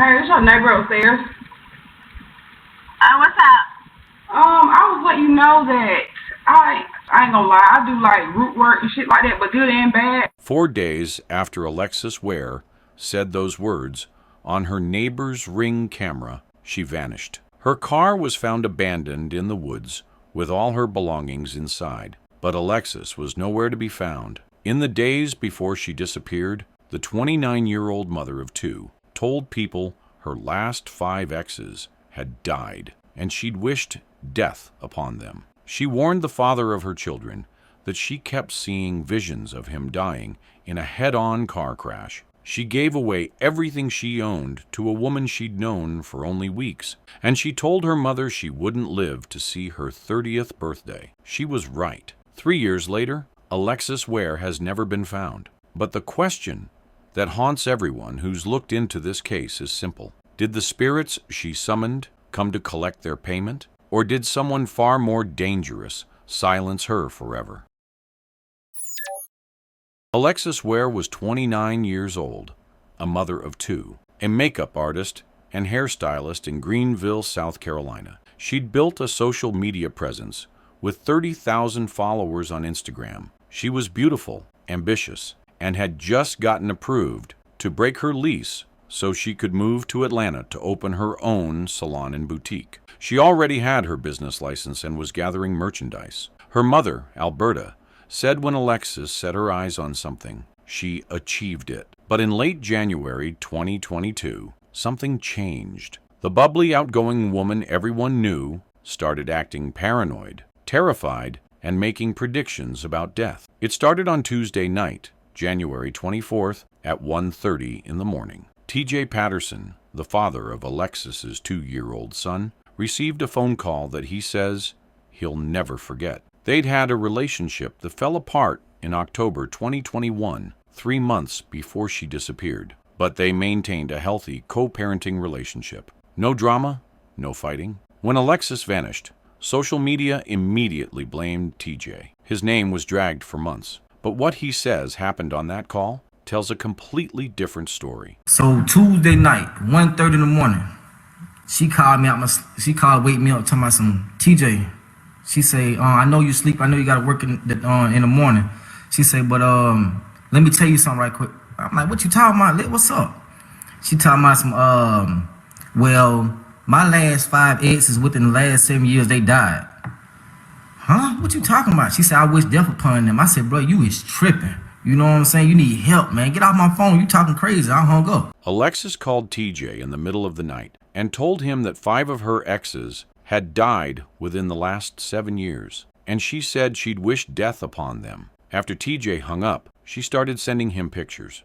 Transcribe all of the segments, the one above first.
Hey, it's your neighbor upstairs. What's up? I was letting you know that I ain't gonna lie, I do like root work and shit like that, but good and bad. 4 days after Alexis Ware said those words, on her neighbor's Ring camera, she vanished. Her car was found abandoned in the woods with all her belongings inside, but Alexis was nowhere to be found. In the days before she disappeared, the 29-year-old mother of two told people her last 5 exes had died, and she'd wished death upon them. She warned the father of her children that she kept seeing visions of him dying in a head-on car crash. She gave away everything she owned to a woman she'd known for only weeks, and she told her mother she wouldn't live to see her 30th birthday. She was right. 3 years later, Alexis Ware has never been found. But the question that haunts everyone who's looked into this case is simple. Did the spirits she summoned come to collect their payment? Or did someone far more dangerous silence her forever? Alexis Ware was 29 years old, a mother of 2, a makeup artist and hairstylist in Greenville, South Carolina. She'd built a social media presence with 30,000 followers on Instagram. She was beautiful, ambitious, and had just gotten approved to break her lease so she could move to Atlanta to open her own salon and boutique. She already had her business license and was gathering merchandise. Her mother, Alberta, said when Alexis set her eyes on something, she achieved it. But in late January 2022, something changed. The bubbly, outgoing woman everyone knew started acting paranoid, terrified, and making predictions about death. It started on Tuesday night, January 24th at 1:30 in the morning. TJ Patterson, the father of Alexis's 2-year-old son, received a phone call that he says he'll never forget. They'd had a relationship that fell apart in October 2021, 3 months before she disappeared. But they maintained a healthy co-parenting relationship. No drama, no fighting. When Alexis vanished, social media immediately blamed TJ. His name was dragged for months. But what he says happened on that call tells a completely different story. So Tuesday night, 1:30 in the morning, she called wake me up, talking about some TJ. She say, I know you sleep. I know you got to work in the morning. She say, but let me tell you something right quick. I'm like, what you talking about? What's up? She talking about some, well, my last 5 exes within the last 7 years, they died. Huh? What you talking about? She said, I wish death upon them. I said, bro, you is tripping. You know what I'm saying? You need help, man. Get off my phone. You talking crazy. I hung up. Alexis called TJ in the middle of the night and told him that 5 of her exes had died within the last 7 years, and she said she'd wish death upon them. After TJ hung up, she started sending him pictures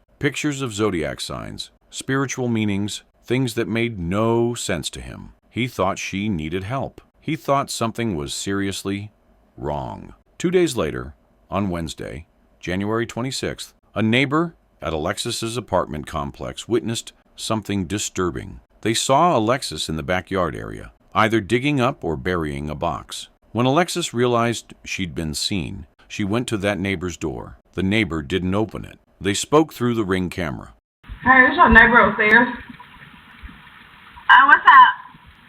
of zodiac signs, spiritual meanings, things that made no sense to him. He thought she needed help. He thought something was seriously wrong. 2 days later, on Wednesday, January 26th, a neighbor at Alexis's apartment complex witnessed something disturbing. They saw Alexis in the backyard area, either digging up or burying a box. When Alexis realized she'd been seen, she went to that neighbor's door. The neighbor didn't open it. They spoke through the Ring camera. Hey, it's your neighbor upstairs. What's up?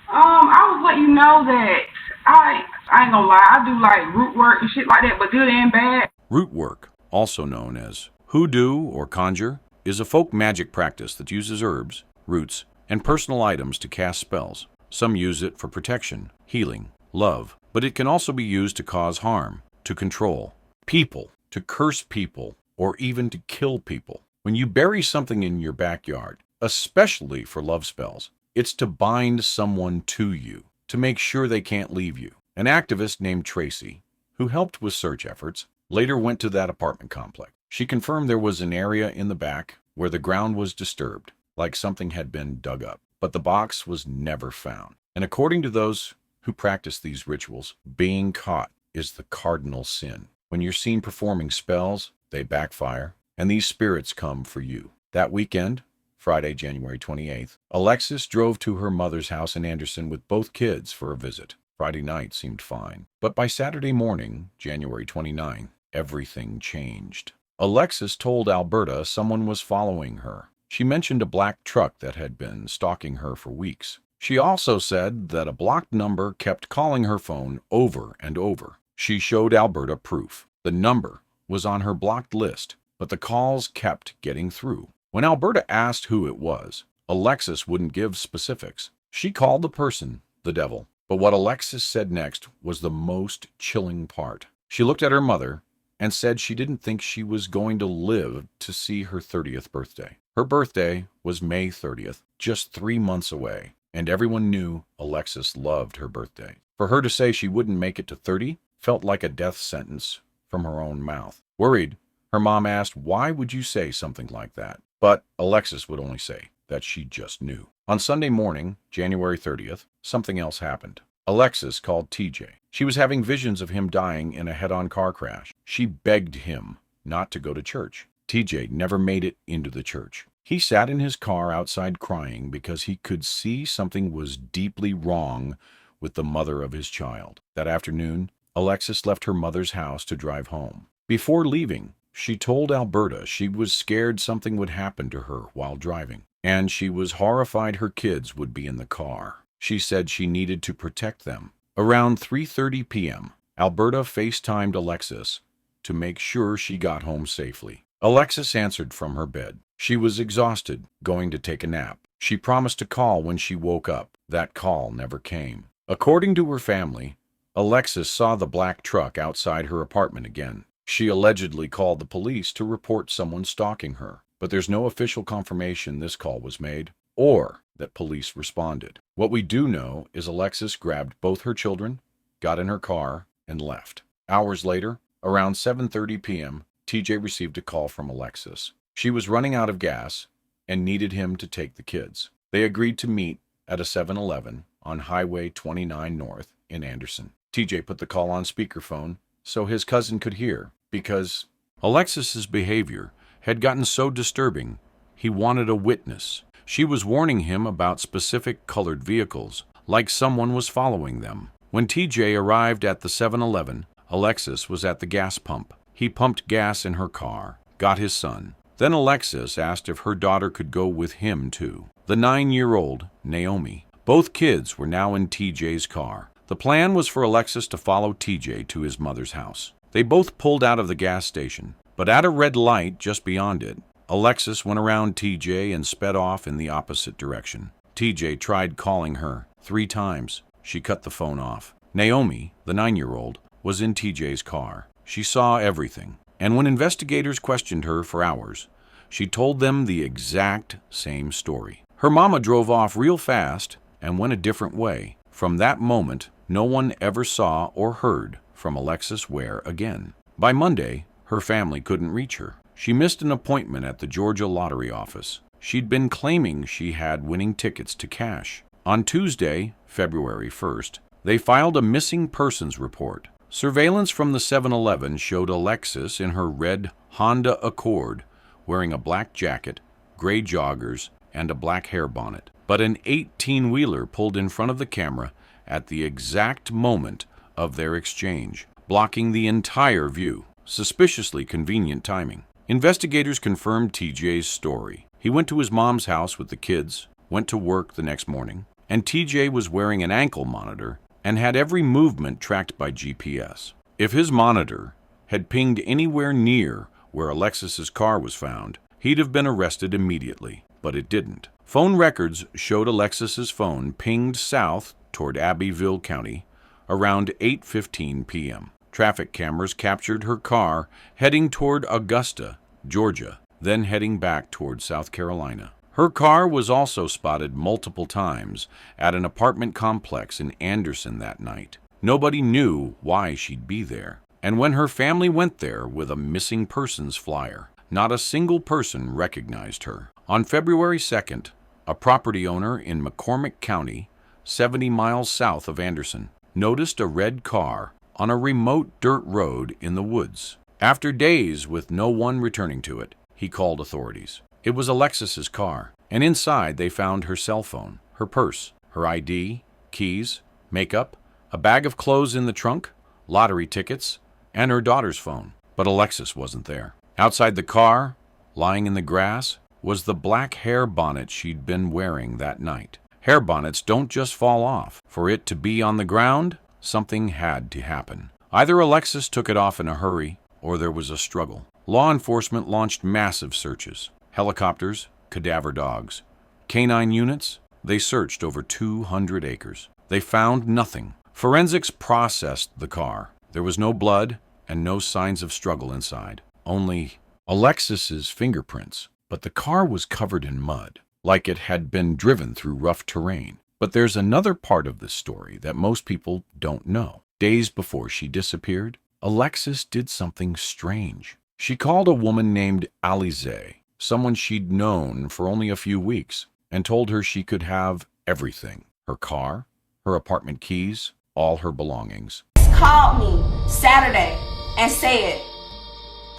I was letting you know that I ain't gonna lie, I do like root work and shit like that, but good and bad. Root work, also known as hoodoo or conjure, is a folk magic practice that uses herbs, roots, and personal items to cast spells. Some use it for protection, healing, love, but it can also be used to cause harm, to control people, to curse people, or even to kill people. When you bury something in your backyard, especially for love spells, it's to bind someone to you, to make sure they can't leave you. An activist named Tracy, who helped with search efforts, later went to that apartment complex. She confirmed there was an area in the back where the ground was disturbed, like something had been dug up, but the box was never found. And according to those who practice these rituals, being caught is the cardinal sin. When you're seen performing spells, they backfire, and these spirits come for you. That weekend, Friday, January 28th, Alexis drove to her mother's house in Anderson with both kids for a visit. Friday night seemed fine, but by Saturday morning, January 29th, everything changed. Alexis told Alberta someone was following her. She mentioned a black truck that had been stalking her for weeks. She also said that a blocked number kept calling her phone over and over. She showed Alberta proof. The number was on her blocked list, but the calls kept getting through. When Alberta asked who it was, Alexis wouldn't give specifics. She called the person the devil. But what Alexis said next was the most chilling part. She looked at her mother and said she didn't think she was going to live to see her 30th birthday. Her birthday was May 30th, just 3 months away, and everyone knew Alexis loved her birthday. For her to say she wouldn't make it to 30 felt like a death sentence from her own mouth. Worried, her mom asked, "Why would you say something like that?" But Alexis would only say that she just knew. On Sunday morning, January 30th, something else happened. Alexis called TJ. She was having visions of him dying in a head-on car crash. She begged him not to go to church. TJ never made it into the church. He sat in his car outside crying because he could see something was deeply wrong with the mother of his child. That afternoon, Alexis left her mother's house to drive home. Before leaving, she told Alberta she was scared something would happen to her while driving, and she was horrified her kids would be in the car. She said she needed to protect them. Around 3:30 p.m., Alberta FaceTimed Alexis to make sure she got home safely. Alexis answered from her bed. She was exhausted, going to take a nap. She promised to call when she woke up. That call never came. According to her family, Alexis saw the black truck outside her apartment again. She allegedly called the police to report someone stalking her, but there's no official confirmation this call was made or that police responded. What we do know is Alexis grabbed both her children, got in her car, and left. Hours later, around 7:30 p.m., TJ received a call from Alexis. She was running out of gas and needed him to take the kids. They agreed to meet at a 7-Eleven on Highway 29 North in Anderson. TJ put the call on speakerphone so his cousin could hear, because Alexis's behavior had gotten so disturbing, he wanted a witness. She was warning him about specific colored vehicles, like someone was following them. When TJ arrived at the 7-Eleven, Alexis was at the gas pump. He pumped gas in her car, got his son. Then Alexis asked if her daughter could go with him too. The 9-year-old, Naomi. Both kids were now in TJ's car. The plan was for Alexis to follow TJ to his mother's house. They both pulled out of the gas station, but at a red light just beyond it, Alexis went around TJ and sped off in the opposite direction. TJ tried calling her 3 times. She cut the phone off. Naomi, the 9-year-old, was in TJ's car. She saw everything, and when investigators questioned her for hours, she told them the exact same story. Her mama drove off real fast and went a different way. From that moment, no one ever saw or heard from Alexis Ware again. By Monday, her family couldn't reach her. She missed an appointment at the Georgia lottery office. She'd been claiming she had winning tickets to cash. On Tuesday, February 1st, they filed a missing persons report. Surveillance from the 7-Eleven showed Alexis in her red Honda Accord, wearing a black jacket, gray joggers, and a black hair bonnet. But an 18-wheeler pulled in front of the camera at the exact moment of their exchange, blocking the entire view. Suspiciously convenient timing. Investigators confirmed TJ's story. He went to his mom's house with the kids, went to work the next morning, and TJ was wearing an ankle monitor and had every movement tracked by GPS. If his monitor had pinged anywhere near where Alexis's car was found, he'd have been arrested immediately, but it didn't. Phone records showed Alexis's phone pinged south toward Abbeville County around 8:15 p.m. Traffic cameras captured her car heading toward Augusta, Georgia, then heading back toward South Carolina. Her car was also spotted multiple times at an apartment complex in Anderson that night. Nobody knew why she'd be there. And when her family went there with a missing persons flyer, not a single person recognized her. On February 2nd, a property owner in McCormick County, 70 miles south of Anderson, noticed a red car on a remote dirt road in the woods. After days with no one returning to it, he called authorities. It was Alexis's car, and inside they found her cell phone, her purse, her ID, keys, makeup, a bag of clothes in the trunk, lottery tickets, and her daughter's phone. But Alexis wasn't there. Outside the car, lying in the grass, was the black hair bonnet she'd been wearing that night. Hair bonnets don't just fall off. For it to be on the ground, something had to happen. Either Alexis took it off in a hurry, or there was a struggle. Law enforcement launched massive searches. Helicopters, cadaver dogs, canine units. They searched over 200 acres. They found nothing. Forensics processed the car. There was no blood and no signs of struggle inside. Only Alexis's fingerprints. But the car was covered in mud, like it had been driven through rough terrain. But there's another part of this story that most people don't know. Days before she disappeared, Alexis did something strange. She called a woman named Alexis, someone she'd known for only a few weeks, and told her she could have everything. Her car, her apartment keys, all her belongings. Called me Saturday and said,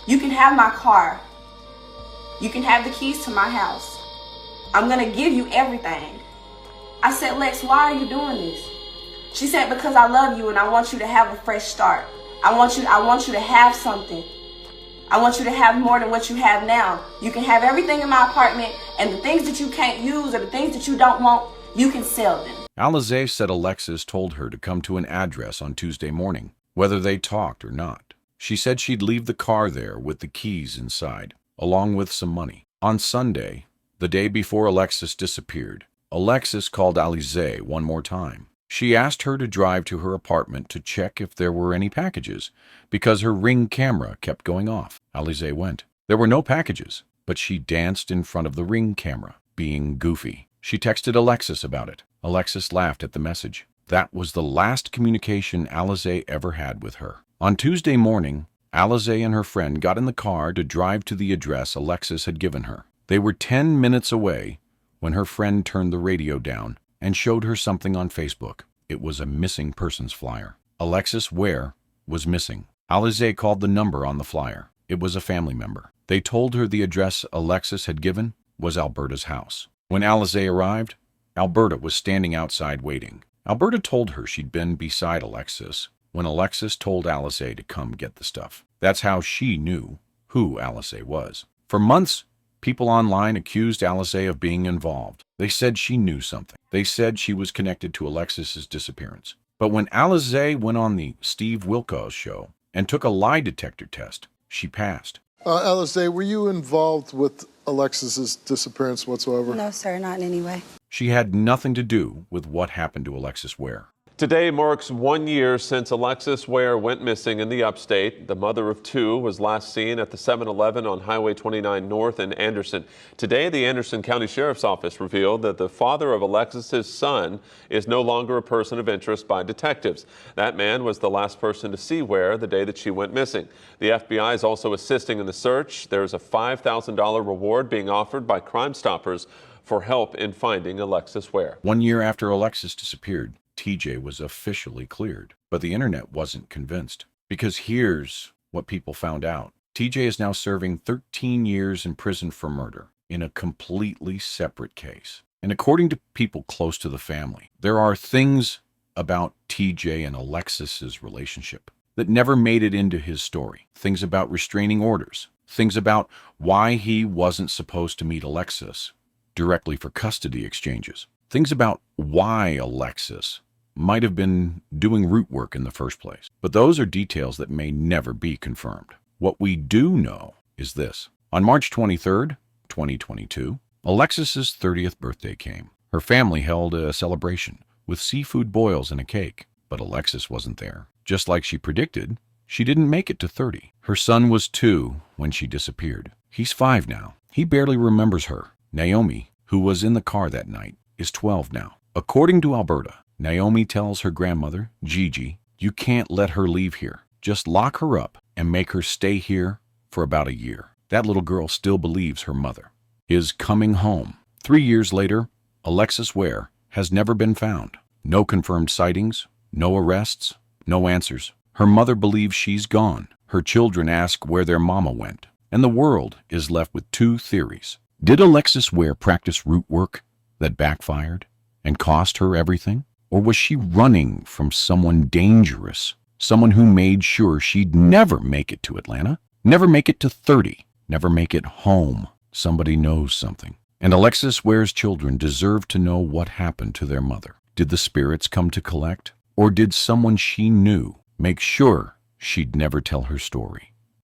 "You can have my car. You can have the keys to my house. I'm gonna give you everything." I said, "Lex, why are you doing this?" She said, "Because I love you and I want you to have a fresh start. I want you to have something. I want you to have more than what you have now. You can have everything in my apartment, and the things that you can't use or the things that you don't want, you can sell them." Alexis said Alexis told her to come to an address on Tuesday morning, whether they talked or not. She said she'd leave the car there with the keys inside, along with some money. On Sunday, the day before Alexis disappeared, Alexis called Alexis one more time. She asked her to drive to her apartment to check if there were any packages, because her Ring camera kept going off. Alexis went. There were no packages, but she danced in front of the Ring camera, being goofy. She texted Alexis about it. Alexis laughed at the message. That was the last communication Alexis ever had with her. On Tuesday morning, Alexis and her friend got in the car to drive to the address Alexis had given her. They were 10 minutes away when her friend turned the radio down and showed her something on Facebook. It was a missing persons flyer. Alexis Ware was missing. Alexis called the number on the flyer. It was a family member. They told her the address Alexis had given was Alberta's house. When Alexis arrived, Alberta was standing outside waiting. Alberta told her she'd been beside Alexis when Alexis told Alexis to come get the stuff. That's how she knew who Alexis was. For months, people online accused Alexis of being involved. They said she knew something. They said she was connected to Alexis's disappearance. But when Alexis went on the Steve Wilkos show and took a lie detector test, she passed. Alexis, were you involved with Alexis's disappearance whatsoever? No, sir, not in any way. She had nothing to do with what happened to Alexis Ware. Today marks 1 year since Alexis Ware went missing in the upstate. The mother of two was last seen at the 7-Eleven on Highway 29 North in Anderson. Today, the Anderson County Sheriff's Office revealed that the father of Alexis's son is no longer a person of interest by detectives. That man was the last person to see Ware the day that she went missing. The FBI is also assisting in the search. There is a $5,000 reward being offered by Crime Stoppers for help in finding Alexis Ware. 1 year after Alexis disappeared, TJ was officially cleared, but the internet wasn't convinced. Because here's what people found out. TJ is now serving 13 years in prison for murder in a completely separate case. And according to people close to the family, there are things about TJ and Alexis's relationship that never made it into his story. Things about restraining orders. Things about why he wasn't supposed to meet Alexis directly for custody exchanges. Things about why Alexis might have been doing root work in the first place. But those are details that may never be confirmed. What we do know is this. On March 23rd, 2022, Alexis's 30th birthday came. Her family held a celebration with seafood boils and a cake, but Alexis wasn't there. Just like she predicted, she didn't make it to 30. Her son was 2 when she disappeared. He's 5 now. He barely remembers her. Naomi, who was in the car that night, is 12 now. According to Alberta, Naomi tells her grandmother, Gigi, "You can't let her leave here. Just lock her up and make her stay here for about a year." That little girl still believes her mother is coming home. 3 years later, Alexis Ware has never been found. No confirmed sightings, no arrests, no answers. Her mother believes she's gone. Her children ask where their mama went. And the world is left with 2 theories. Did Alexis Ware practice root work that backfired and cost her everything? Or was she running from someone dangerous, someone who made sure she'd never make it to Atlanta, never make it to 30, never make it home? Somebody knows something. And Alexis Ware's children deserve to know what happened to their mother. Did the spirits come to collect? Or did someone she knew make sure she'd never tell her story?